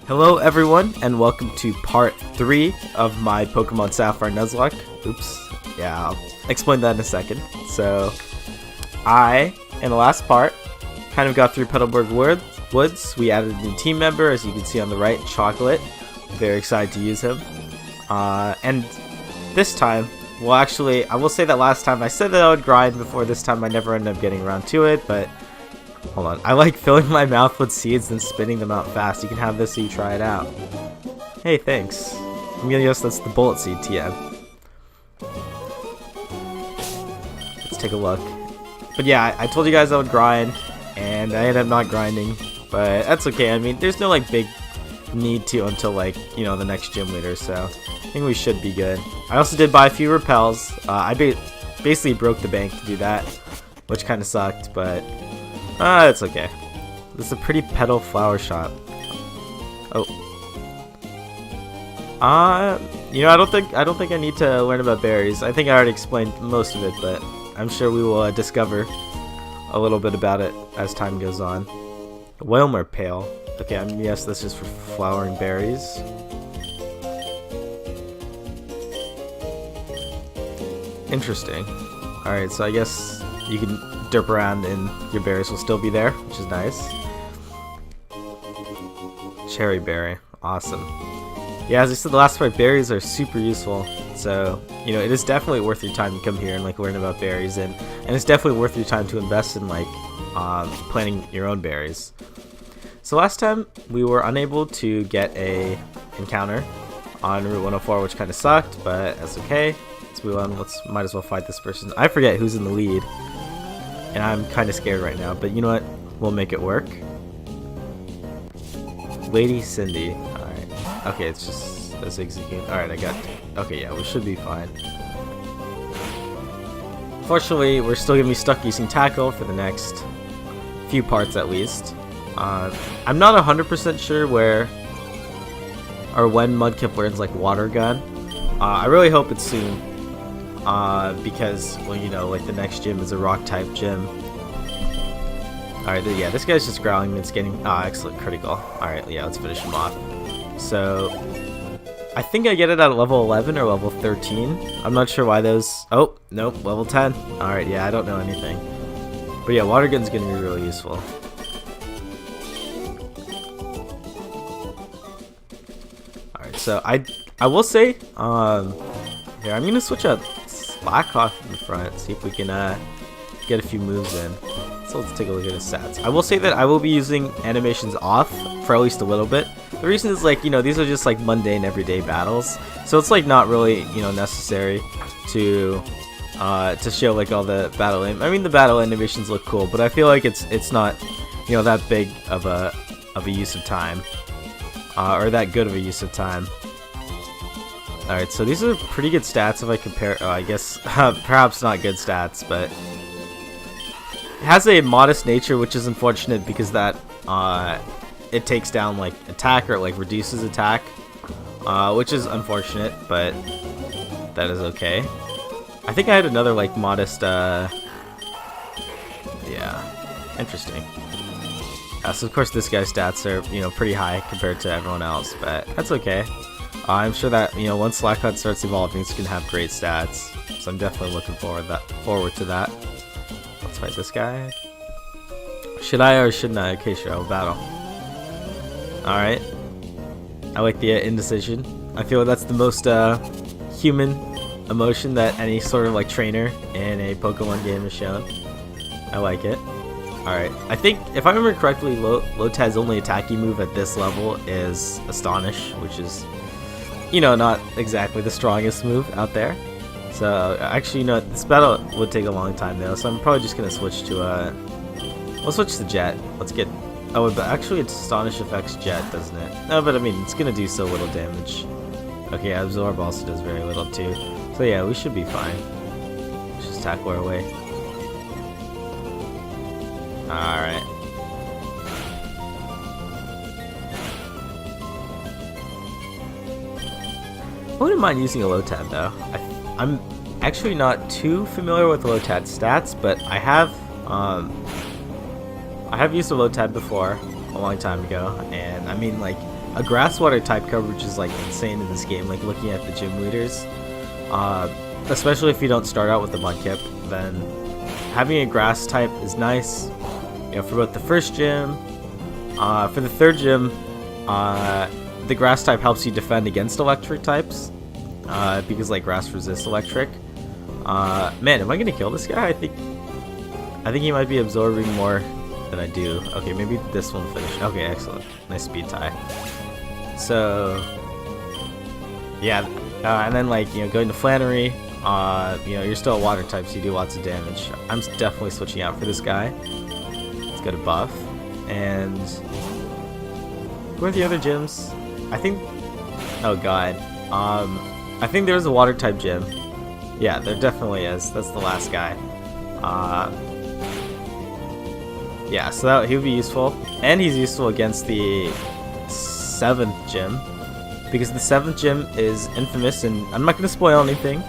Hello everyone, and welcome to part 3 of my Pokemon Sapphire Nuzlocke. Oops. Yeah, I'll explain that in a second. So, in the last part, kind of got through Petalburg Woods. We added a new team member, as you can see on the right, Chocolate. Very excited to use him. And this time, well actually, I will say that last time I said that I would grind before this time. I never ended up getting around to it, but hold on. I like filling my mouth with seeds and spitting them out fast. You can have this so you try it out. Hey, thanks. I'm gonna guess that's the bullet seed TM. Let's take a look. But yeah, I told you guys I would grind, and I ended up not grinding. But that's okay. I mean, there's no like big need to until like, you know, the next gym leader, so I think we should be good. I also did buy a few repels. I basically broke the bank to do that, which kind of sucked, but it's okay. This is a pretty petal flower shop. Oh. You know, I don't think I need to learn about berries. I think I already explained most of it, but I'm sure we will discover a little bit about it as time goes on. Wilmer Pale. Okay, yes, this is for flowering berries. Interesting. Alright, so I guess you can derp around and your berries will still be there, which is nice. Cherry berry. Awesome. Yeah, as I said, the last part, berries are super useful. So, you know, it is definitely worth your time to come here and like learn about berries, and it's definitely worth your time to invest in like planting your own berries. So last time we were unable to get a encounter on Route 104, which kind of sucked, but that's okay. Let's move on. Might as well fight this person. I forget who's in the lead, and I'm kind of scared right now, but you know what? We'll make it work. Lady Cindy. Alright. Okay, it's just a zigzag. Alright, I got... Okay, yeah, we should be fine. Fortunately, we're still going to be stuck using Tackle for the next few parts at least. I'm not 100% sure where or when Mudkip learns like Water Gun. I really hope it's soon. Because, well, you know, like the next gym is a rock type gym. Alright, yeah, this guy's just growling and it's getting... excellent, critical. Alright, yeah, let's finish him off. So, I think I get it at level 11 or level 13. I'm not sure why those... Oh, nope, level 10. Alright, yeah, I don't know anything. But yeah, Water Gun's gonna be really useful. Alright, so I will say, here, I'm gonna switch up Blackhawk in the front, see if we can get a few moves in. So let's take a look at his stats. I will say that I will be using animations off for at least a little bit. The reason is, like, you know, these are just like mundane everyday battles, so it's like not really, you know, necessary to show like all the battle I mean, the battle animations look cool, but I feel like it's not, you know, that big of a use of time, or that good of a use of time. Alright, so these are pretty good stats if I compare... I guess perhaps not good stats, but it has a modest nature, which is unfortunate because that it takes down like attack, or like reduces attack, which is unfortunate, but that is okay. I think I had another like modest yeah, interesting. So of course this guy's stats are, you know, pretty high compared to everyone else, but that's okay. I'm sure that, you know, once Slackhawk starts evolving, it's gonna have great stats, so I'm definitely looking forward to that. Let's fight this guy. Should I or shouldn't I? Okay, sure, I'll battle. Alright. I like the indecision. I feel like that's the most human emotion that any sort of like trainer in a Pokemon game has shown. I like it. Alright, I think, if I remember correctly, Lotad's only attacking move at this level is Astonish, which is, you know, not exactly the strongest move out there. So, actually, you know, this battle would take a long time though, so I'm probably just gonna switch to, we'll switch to Jet. Let's get, oh, but actually it's Astonish affects Jet, doesn't it? No, but I mean, it's gonna do so little damage. Okay, Absorb also does very little too. So yeah, we should be fine. Let's just tackle our way. Alright. I wouldn't mind using a Lotad though. I'm actually not too familiar with Lotad's stats, but I have used a Lotad before a long time ago, and I mean, like, a grass water type coverage is like insane in this game. Like looking at the gym leaders, especially if you don't start out with the Mudkip, then having a grass type is nice. You know, for both the first gym, for the third gym, the grass type helps you defend against electric types, because like grass resists electric. Man, am I gonna kill this guy? I think he might be absorbing more than I do. Okay, maybe this one will finish. Okay, excellent. Nice speed tie. So, yeah, and then like, you know, going to Flannery, you know, you're still a water type, so you do lots of damage. I'm definitely switching out for this guy. Let's go to buff. And where are the other gyms? I think, oh god, I think there's a water type gym. Yeah, there definitely is. That's the last guy. Yeah, so he would be useful, and he's useful against the 7th gym, because the 7th gym is infamous, and I'm not going to spoil anything,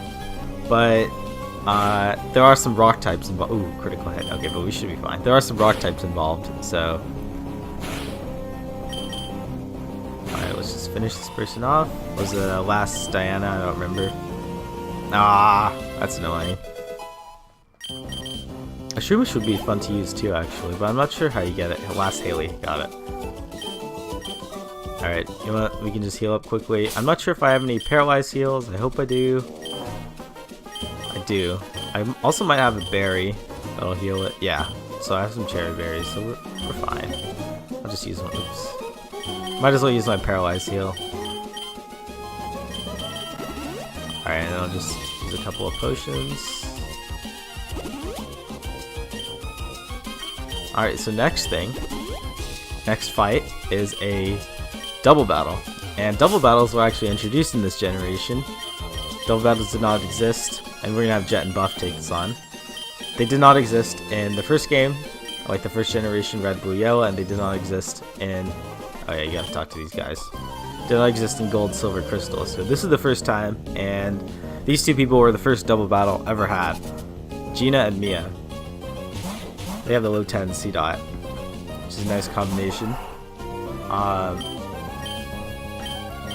but there are some rock types involved. Ooh, critical hit. Okay, but we should be fine. There are some rock types involved, so alright, let's just finish this person off. Was the last Diana? I don't remember. Ah, that's annoying. A Shroomish would be fun to use too, actually, but I'm not sure how you get it. Last Haley, got it. Alright, you know what? We can just heal up quickly. I'm not sure if I have any paralyzed heals. I hope I do. I do. I also might have a berry that'll heal it. Yeah, so I have some cherry berries, so we're fine. I'll just use one. Oops. Might as well use my paralyzed heal. Alright, and I'll just use a couple of potions. Alright, so next fight is a double battle. And double battles were actually introduced in this generation. Double battles did not exist, and we're gonna have Jet and Buff take this on. They did not exist in the first game, like the first generation Red, Blue, Yellow, and they did not exist in... Oh yeah, you gotta talk to these guys. Did not exist in Gold, Silver, Crystal. So this is the first time, and these two people were the first double battle ever had. Gina and Mia. They have the low 10 C dot, which is a nice combination.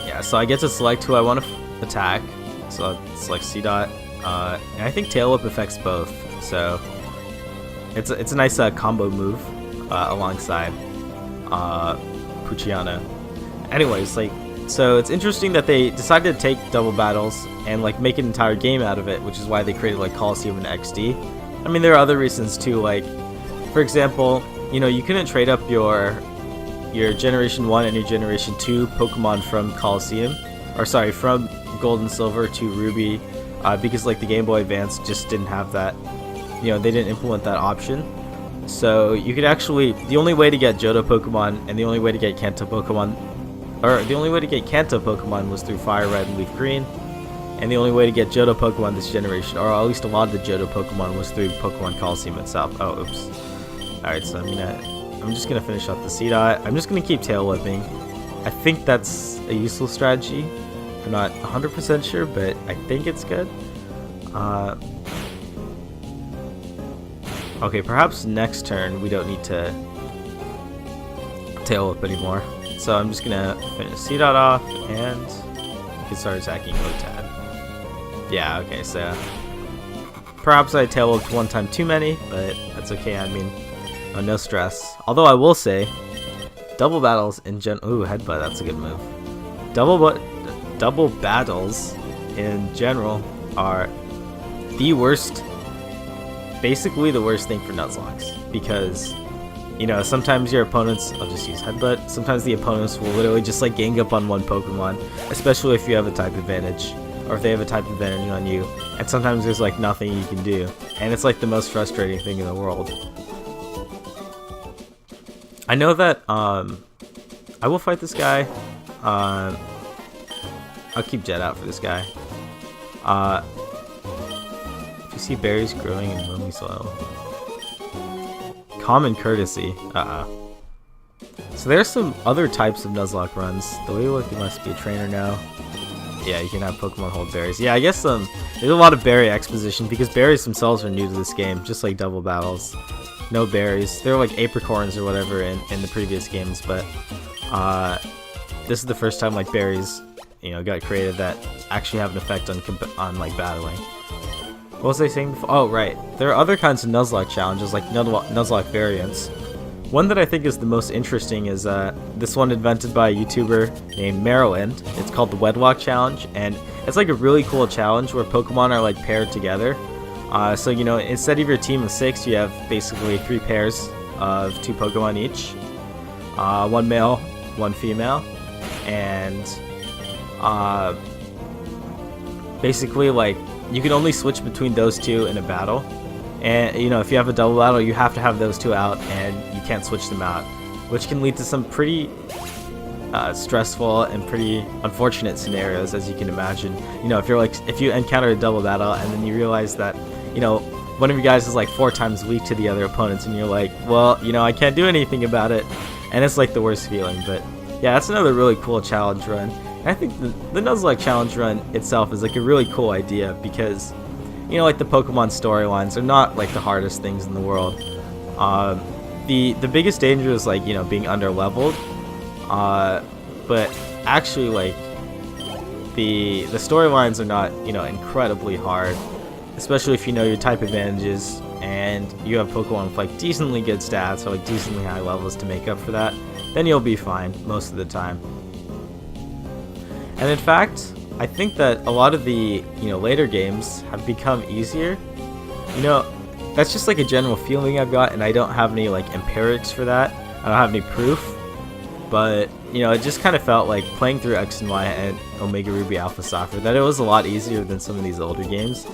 Yeah, so I get to select who I want to attack. So I'll select C dot, and I think Tail Whip affects both. So it's a nice combo move alongside Pucciano. Anyways, like, so it's interesting that they decided to take double battles and like make an entire game out of it, which is why they created like Coliseum and XD. I mean, there are other reasons too, like, for example, you know, you couldn't trade up your Generation 1 and your Generation 2 Pokemon from Coliseum, or sorry, from Gold and Silver to Ruby, because like the Game Boy Advance just didn't have that, you know, they didn't implement that option. So you could actually, the only way to get Johto Pokemon and the only way to get Kanto Pokemon, or the only way to get Kanto Pokemon was through Fire Red and Leaf Green, and the only way to get Johto Pokemon this generation, or at least a lot of the Johto Pokemon, was through Pokemon Coliseum itself. Oh, oops. Alright, so I'm just gonna finish off the C dot. I'm just gonna keep tail whipping. I think that's a useful strategy. I'm not 100% sure, but I think it's good. Okay, perhaps next turn we don't need to tail whip anymore. So I'm just gonna finish C dot off, and we can start attacking Otad. Yeah, okay, so perhaps I tail whipped one time too many, but that's okay. I mean, no stress. Although I will say, double battles in ooh, headbutt, that's a good move. Double battles in general are the worst, basically the worst thing for Nuzlocke, because, you know, sometimes your opponents, I'll just use headbutt, sometimes the opponents will literally just like gang up on one Pokemon, especially if you have a type advantage, or if they have a type advantage on you, and sometimes there's like nothing you can do, and it's like the most frustrating thing in the world. I know that I will fight this guy. I'll keep Jet out for this guy. If you see berries growing in lonely soil, common courtesy. So there's some other types of Nuzlocke runs. The way you look, you must be a trainer now. Yeah, you can have Pokemon hold berries. Yeah, I guess there's a lot of berry exposition because berries themselves are new to this game, just like double battles. No berries. They're like apricorns or whatever in the previous games, but this is the first time like berries, got created that actually have an effect on like battling. What was I saying before? Oh, right. There are other kinds of Nuzlocke challenges, like Nuzlocke variants. One that I think is the most interesting is this one invented by a YouTuber named Maryland. It's called the Wedlock Challenge, and it's like a really cool challenge where Pokemon are like paired together. So instead of your team of 6, you have basically 3 pairs of 2 Pokemon each, 1 male, 1 female, and basically like you can only switch between those 2 in a battle. And if you have a double battle, you have to have those 2 out, and you can't switch them out, which can lead to some pretty stressful and pretty unfortunate scenarios, as you can imagine. If you encounter a double battle and then you realize that one of you guys is like 4 times weak to the other opponents, and you're like, well, I can't do anything about it, and it's like the worst feeling. But yeah, that's another really cool challenge run. And I think the Nuzlocke challenge run itself is like a really cool idea because like the Pokemon storylines are not like the hardest things in the world. The biggest danger is like being underleveled, but actually like the storylines are not incredibly hard, especially if you know your type advantages and you have Pokemon with like decently good stats or like decently high levels to make up for that. Then you'll be fine most of the time. And in fact, I think that a lot of the later games have become easier. That's just like a general feeling I've got, and I don't have any like empirics for that. I don't have any proof, but it just kind of felt like playing through X and Y and Omega Ruby Alpha Sapphire that it was a lot easier than some of these older games.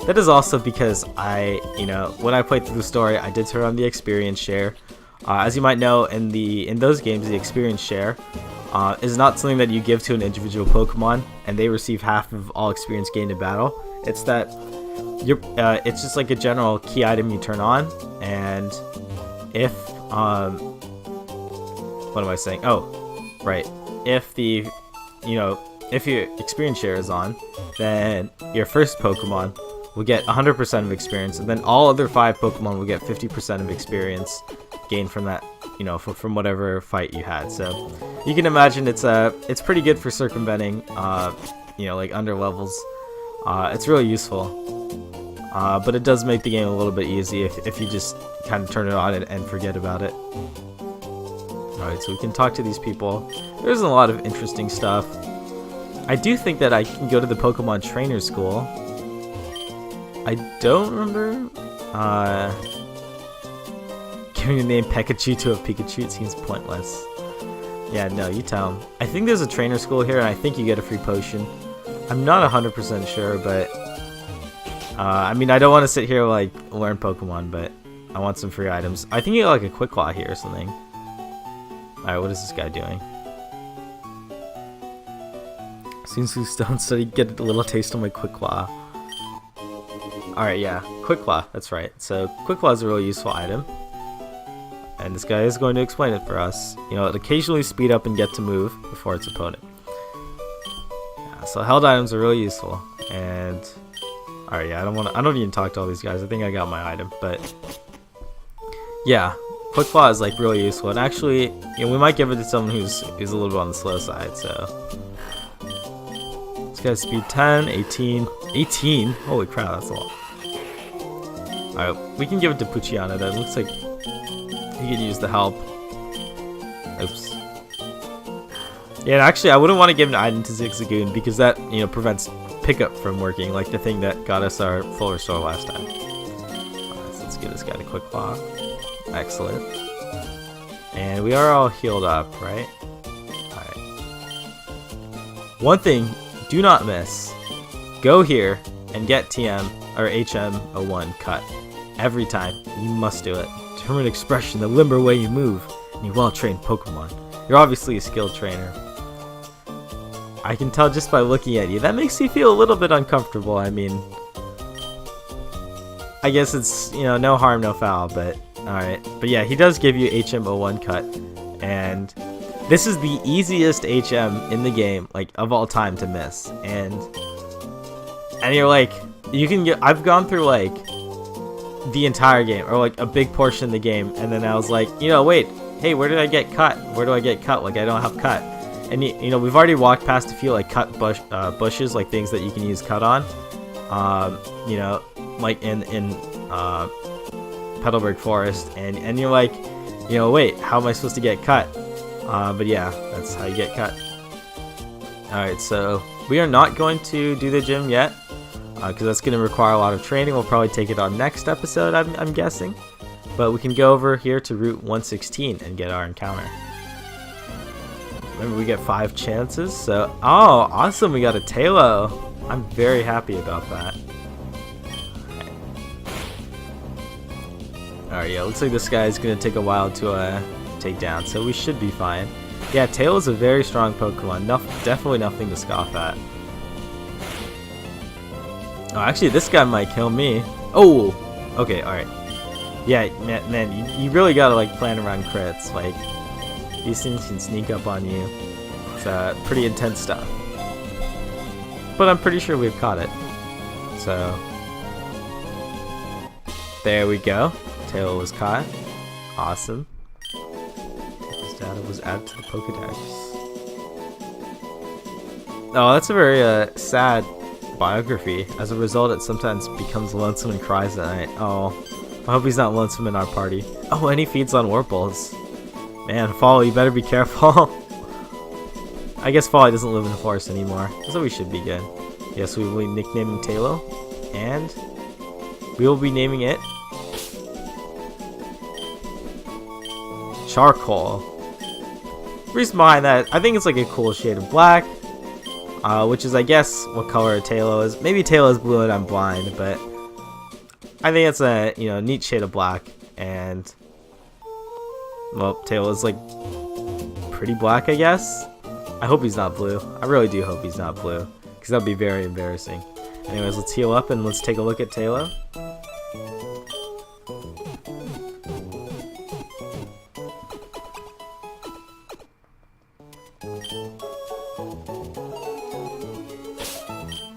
That is also because when I played through the story, I did turn on the experience share. As you might know, in those games, the experience share is not something that you give to an individual Pokemon, and they receive half of all experience gained in battle. It's that it's just like a general key item you turn on, and if what am I saying? Oh, right. If if your experience share is on, then your first Pokemon will get 100% of experience, and then all other 5 Pokemon will get 50% of experience gained from that, from whatever fight you had. So you can imagine it's pretty good for circumventing, like under levels. It's really useful, but it does make the game a little bit easy if you just kind of turn it on and forget about it. Alright, so we can talk to these people. There's a lot of interesting stuff. I do think that I can go to the Pokemon Trainer School. I don't remember giving the name Pikachu to a Pikachu. It seems pointless. Yeah, no, you tell him. I think there's a trainer school here, and I think you get a free potion. I'm not 100% sure, but I mean, I don't want to sit here like learn Pokemon, but I want some free items. I think you get like a Quick Claw here or something. Alright, what is this guy doing? Seems to stone study, get a little taste of my Quick Claw. Alright, yeah, Quick Claw, that's right. So Quick Claw is a really useful item, and this guy is going to explain it for us. It occasionally speed up and get to move before its opponent. Yeah, so held items are really useful, and alright, yeah, I don't even talk to all these guys. I think I got my item, but yeah, Quick Claw is like really useful, and actually, we might give it to someone who's a little bit on the slow side. So this guy's speed 10, 18. Holy crap, that's a lot. Alright, we can give it to Puchiana though. It looks like he can use the help. Oops. Yeah, and actually, I wouldn't want to give an item to Zigzagoon because that, prevents pickup from working, like the thing that got us our full restore last time. Alright, so let's give this guy a Quick Claw. Excellent. And we are all healed up, right? Alright. One thing, do not miss. Go here and get TM or HM01 cut. Every time. You must do it. Determined expression, the limber way you move, and you well-trained Pokemon. You're obviously a skilled trainer. I can tell just by looking at you. That makes you feel a little bit uncomfortable. I mean, I guess it's, no harm, no foul, but alright. But yeah, he does give you HM01 cut, and this is the easiest HM in the game, like, of all time to miss. And you're like, I've gone through, like, the entire game, or like a big portion of the game, and then I was like, wait, hey, where did I get cut? Where do I get cut? Like, I don't have cut. And you know, we've already walked past a few like cut bushes, like things that you can use cut on. You know, like in Petalburg Forest, and you're like, you know, wait, how am I supposed to get cut? But yeah, that's how you get cut. Alright, so we are not going to do the gym yet, because that's going to require a lot of training. We'll probably take it on next episode, I'm guessing. But we can go over here to Route 116 and get our encounter. Remember, we get 5 chances, so... Oh, awesome, we got a Tailow. I'm very happy about that. Alright, yeah, looks like this guy is going to take a while to take down, so we should be fine. Yeah, Tailow is a very strong Pokemon. Definitely nothing to scoff at. Oh, actually, this guy might kill me. Oh! Okay, alright. Yeah, man, you really gotta, like, plan around crits. Like, these things can sneak up on you. It's pretty intense stuff. But I'm pretty sure we've caught it. So... there we go. Tailow was caught. Awesome. His data was added to the Pokedex. Oh, that's a very sad biography. As a result, it sometimes becomes lonesome and cries at night. Oh, I hope he's not lonesome in our party. Oh, and he feeds on Wurples. Man, Folly, you better be careful. I guess Folly doesn't live in the forest anymore, so we should be good. Yes, we will be nicknaming Tailow, and we will be naming it Charcoal. Reason behind that, I think it's like a cool shade of black, which is, I guess, what color Tailow is. Maybe Tailow is blue and I'm blind, but I think it's a, you know, neat shade of black. And well, Tailow is like pretty black, I guess. I hope he's not blue. I really do hope he's not blue, because that'd be very embarrassing. Anyways, let's heal up and let's take a look at Tailow.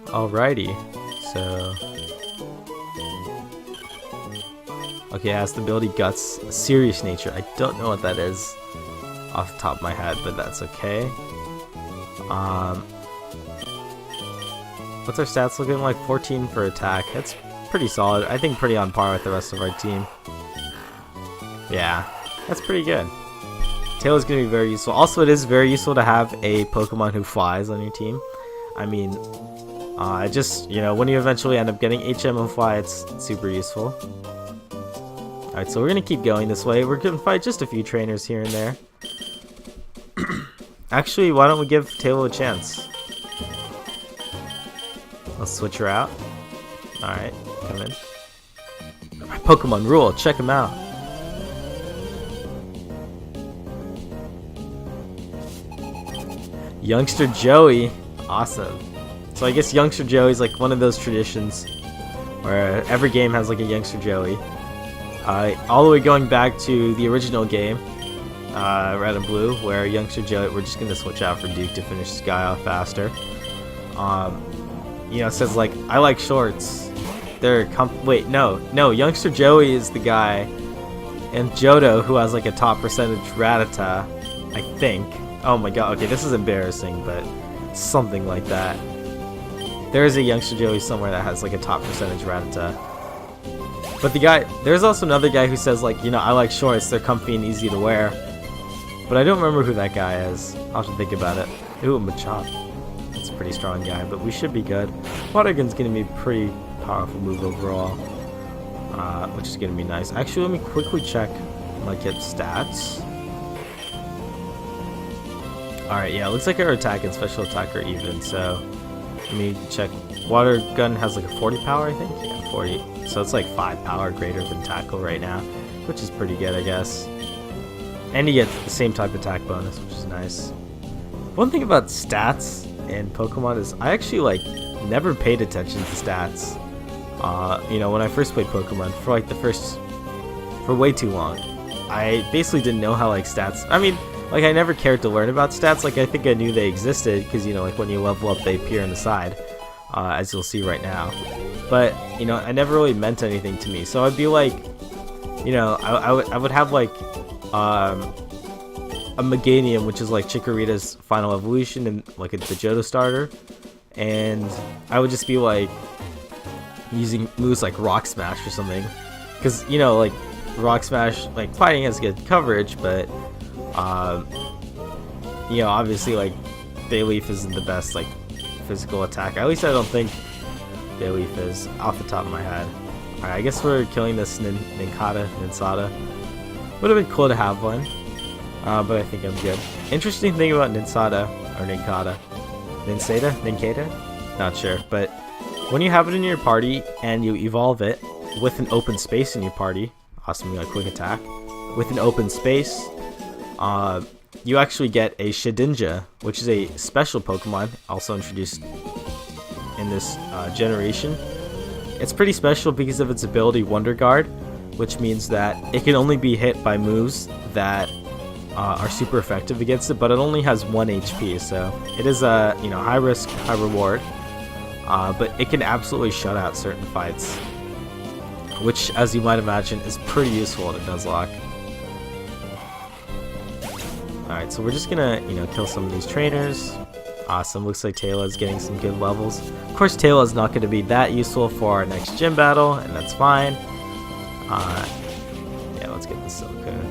Alrighty, so... okay, it has the ability Guts, Serious Nature. I don't know what that is off the top of my head, but that's okay. What's our stats looking like? 14 for attack. That's pretty solid. I think pretty on par with the rest of our team. Yeah, that's pretty good. Tailow's gonna be very useful. Also, it is very useful to have a Pokemon who flies on your team. I mean... just, you know, when you eventually end up getting HM and Fly, it's super useful. Alright, so we're going to keep going this way. We're going to fight just a few trainers here and there. Actually, why don't we give Tailow a chance? Let's switch her out. Alright, come in. Pokemon Rule, check him out. Youngster Joey, awesome. So I guess Youngster Joey is like one of those traditions where every game has like a Youngster Joey. All the way going back to the original game, Red and Blue, where Youngster Joey, we're just going to switch out for Duke to finish this guy off faster. You know, it says like, I like shorts. They're wait, no, Youngster Joey is the guy, and Johto, who has like a top percentage Rattata, I think. Oh my god, okay, this is embarrassing, but something like that. There is a Youngster Joey somewhere that has like a top percentage Rattata. But the guy, there's also another guy who says like, you know, I like shorts, they're comfy and easy to wear. But I don't remember who that guy is. I'll have to think about it. Ooh, Machop. That's a pretty strong guy, but we should be good. Water Gun's gonna be a pretty powerful move overall, which is gonna be nice. Actually, let me quickly check my kid's stats. Alright, yeah, it looks like our attack and special attack are even, so let me check. Water Gun has like a 40 power, I think? Yeah, 40. So it's like 5 power greater than Tackle right now, which is pretty good, I guess. And you get the same type of attack bonus, which is nice. One thing about stats in Pokemon is I actually like never paid attention to stats. You know, when I first played Pokemon for like for way too long. I basically didn't know how like stats, I mean, like I never cared to learn about stats. Like I think I knew they existed because, you know, like when you level up they appear on the side, as you'll see right now. But, you know, I never really meant anything to me. So I'd be like, you know, I would have like, a Meganium, which is like Chikorita's final evolution and like the Johto starter, and I would just be like using moves like Rock Smash or something, because you know, like Rock Smash, like fighting has good coverage, but you know, obviously like Bayleaf isn't the best like physical attack. At least I don't think Bayleaf is, off the top of my head. Alright, I guess we're killing this Ninsada. Would have been cool to have one, but I think I'm good. Interesting thing about Ninsada, or Ninkata. Ninkata? Not sure, but when you have it in your party and you evolve it with an open space in your party, awesome, like quick attack, with an open space, you actually get a Shedinja, which is a special Pokemon, also introduced in this generation. It's pretty special because of its ability Wonder Guard, which means that it can only be hit by moves that are super effective against it, but it only has 1 HP, so it is a, you know, high risk, high reward. But it can absolutely shut out certain fights, which, as you might imagine, is pretty useful in a Nuzlocke. Alright, so we're just gonna, you know, kill some of these trainers. Awesome, looks like Tailow is getting some good levels. Of course, Tailow is not going to be that useful for our next gym battle, and that's fine. Yeah, let's get the Silcoon.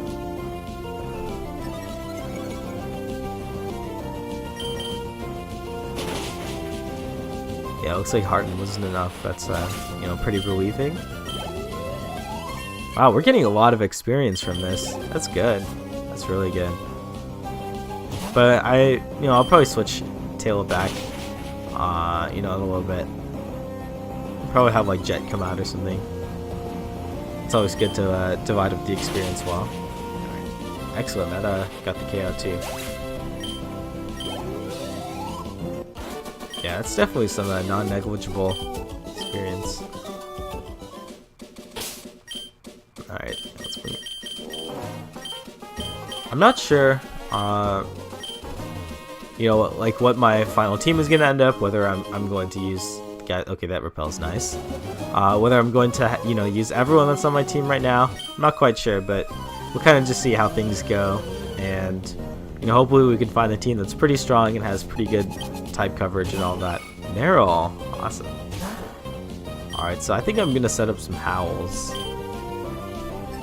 Yeah, looks like Harden wasn't enough. That's, you know, pretty relieving. Wow, we're getting a lot of experience from this. That's good. That's really good. But you know, I'll probably switch Tailow back, you know, in a little bit. Probably have like Jet come out or something. It's always good to divide up the experience well. Right. Excellent, that got the KO too. Yeah, it's definitely some non-negligible experience. Alright, let's bring it. I'm not sure, you know, like what my final team is gonna end up. Whether I'm going to use okay, that repels nice. Whether I'm going to, you know, use everyone that's on my team right now, I'm not quite sure, but we'll kind of just see how things go, and you know, hopefully we can find a team that's pretty strong and has pretty good type coverage and all that. Meryl, awesome. All right, so I think I'm gonna set up some howls.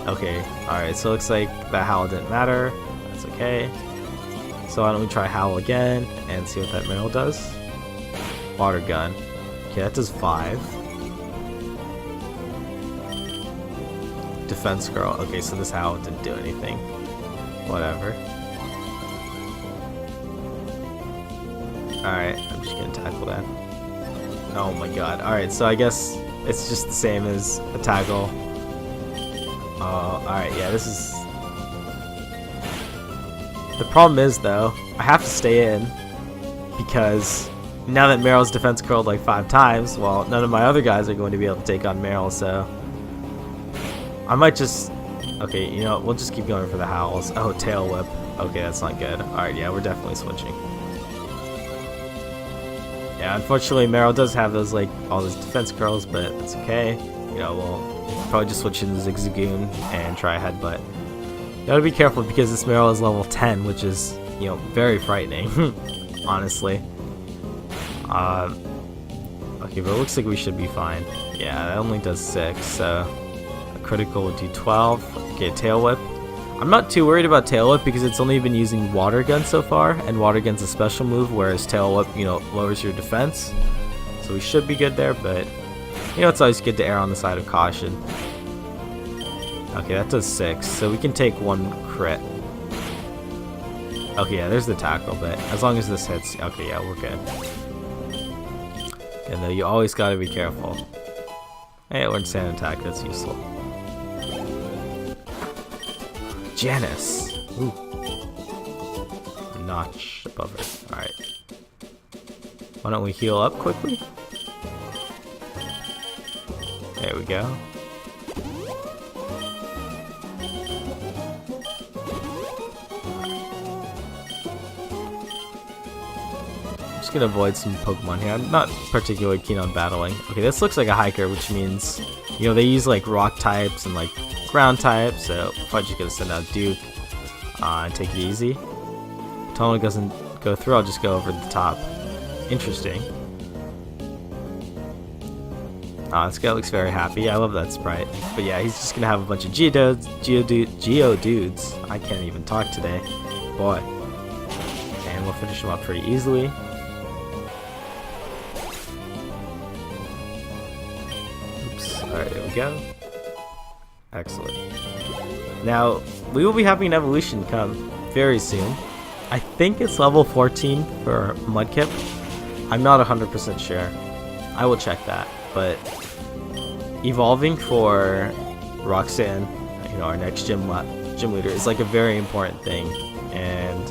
Okay, all right, so it looks like that howl didn't matter. That's okay. So why don't we try Howl again and see what that Meryl does? Water Gun. Okay, that does 5. Defense Girl. Okay, so this Howl didn't do anything. Whatever. Alright, I'm just gonna tackle that. Oh my god. Alright, so I guess it's just the same as a tackle. Alright, yeah, this is... The problem is, though, I have to stay in, because now that Meryl's defense curled like 5 times, well, none of my other guys are going to be able to take on Meryl, so I might just... Okay, you know, we'll just keep going for the howls. Oh, Tail Whip. Okay, that's not good. Alright, yeah, we're definitely switching. Yeah, unfortunately, Meryl does have those, like, all those defense curls, but it's okay. You know, we'll probably just switch into Zigzagoon and try a Headbutt. You gotta be careful because this Meryl is level 10, which is, you know, very frightening, honestly. Okay, but it looks like we should be fine. Yeah, that only does 6, so a critical would do 12. Okay, Tail Whip. I'm not too worried about Tail Whip because it's only been using Water Gun so far, and Water Gun's a special move, whereas Tail Whip, you know, lowers your defense. So we should be good there, but, you know, it's always good to err on the side of caution. Okay, that does 6, so we can take 1 crit. Okay, yeah, there's the tackle, but as long as this hits, okay, yeah, we're good. And though you always gotta be careful. Hey, it learned Sand Attack, that's useful. Janice! Ooh. Notch above her. Alright. Why don't we heal up quickly? There we go. I'm just gonna avoid some Pokemon here. I'm not particularly keen on battling. Okay, this looks like a hiker, which means, you know, they use like rock types and like ground types, so I'm probably just gonna send out Duke and take it easy. tunnel doesn't go through, I'll just go over the top. Interesting. This guy looks very happy. I love that sprite. But yeah, he's just gonna have a bunch of Geodudes. I can't even talk today. Boy. And we'll finish him up pretty easily. Oops. Alright, there we go. Excellent. Now, we will be having an evolution come very soon. I think it's level 14 for Mudkip. I'm not 100% sure. I will check that. But evolving for Roxanne, you know, our next gym leader, is like a very important thing. And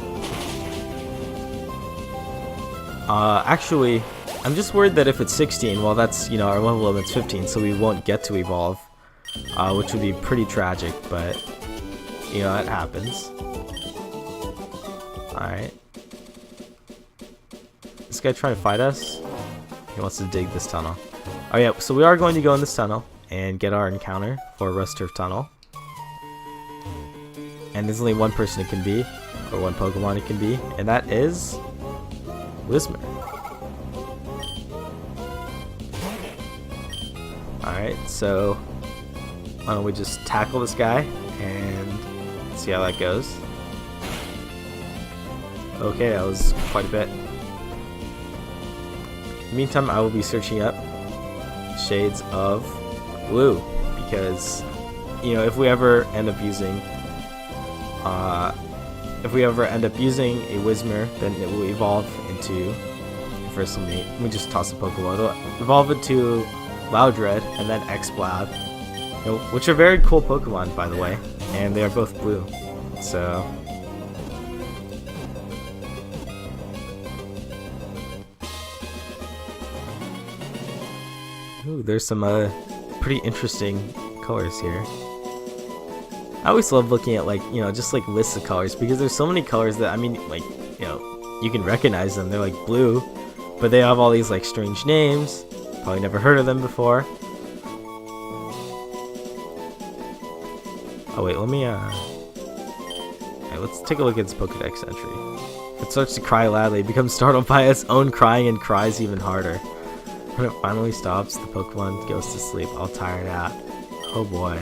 actually, I'm just worried that if it's 16, well, that's, you know, our level limit's 15, so we won't get to evolve, which would be pretty tragic. But you know, that happens. All right, this guy trying to fight us. He wants to dig this tunnel. Oh yeah, so we are going to go in this tunnel and get our encounter for Rust Turf Tunnel. And there's only one person it can be, or one Pokemon it can be, and that is Whismur. Alright, so why don't we just tackle this guy and see how that goes. Okay, that was quite a bit. In the meantime, I will be searching up shades of blue, because you know, if we ever end up using a Whismur, then it will evolve into, first let me just toss a Pokemon. It'll evolve into Loudred and then Exploud, you know, which are very cool Pokemon, by the way, and they are both blue. So ooh, there's some pretty interesting colors here. I always love looking at, like, you know, just like lists of colors, because there's so many colors that, I mean, like, you know, you can recognize them. They're like blue, but they have all these like strange names. Probably never heard of them before. Oh wait, let me let's take a look at its Pokedex entry. It starts to cry loudly, becomes startled by its own crying, and cries even harder. When it finally stops, the Pokemon goes to sleep, all tired out. Oh boy.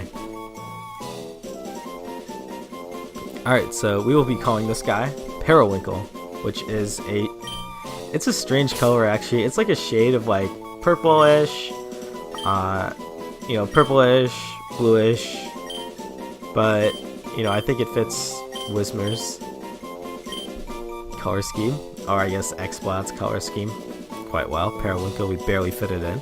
Alright, so we will be calling this guy Periwinkle, which is it's a strange color actually. It's like a shade of like purplish, you know, purplish, bluish, but you know, I think it fits Whismur's color scheme, or I guess Exploud's color scheme quite well. Periwinkle, we barely fit it in.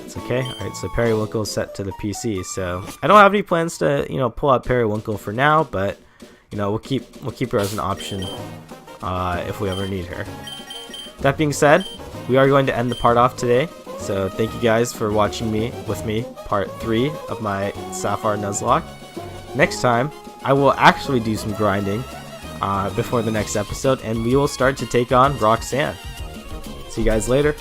It's okay. Alright, so Periwinkle is set to the PC, so I don't have any plans to, you know, pull out Periwinkle for now, but you know, we'll keep her as an option if we ever need her. That being said, we are going to end the part off today, so thank you guys for watching with me part 3 of my Sapphire Nuzlocke. Next time, I will actually do some grinding before the next episode, and we will start to take on Roxanne. See you guys later.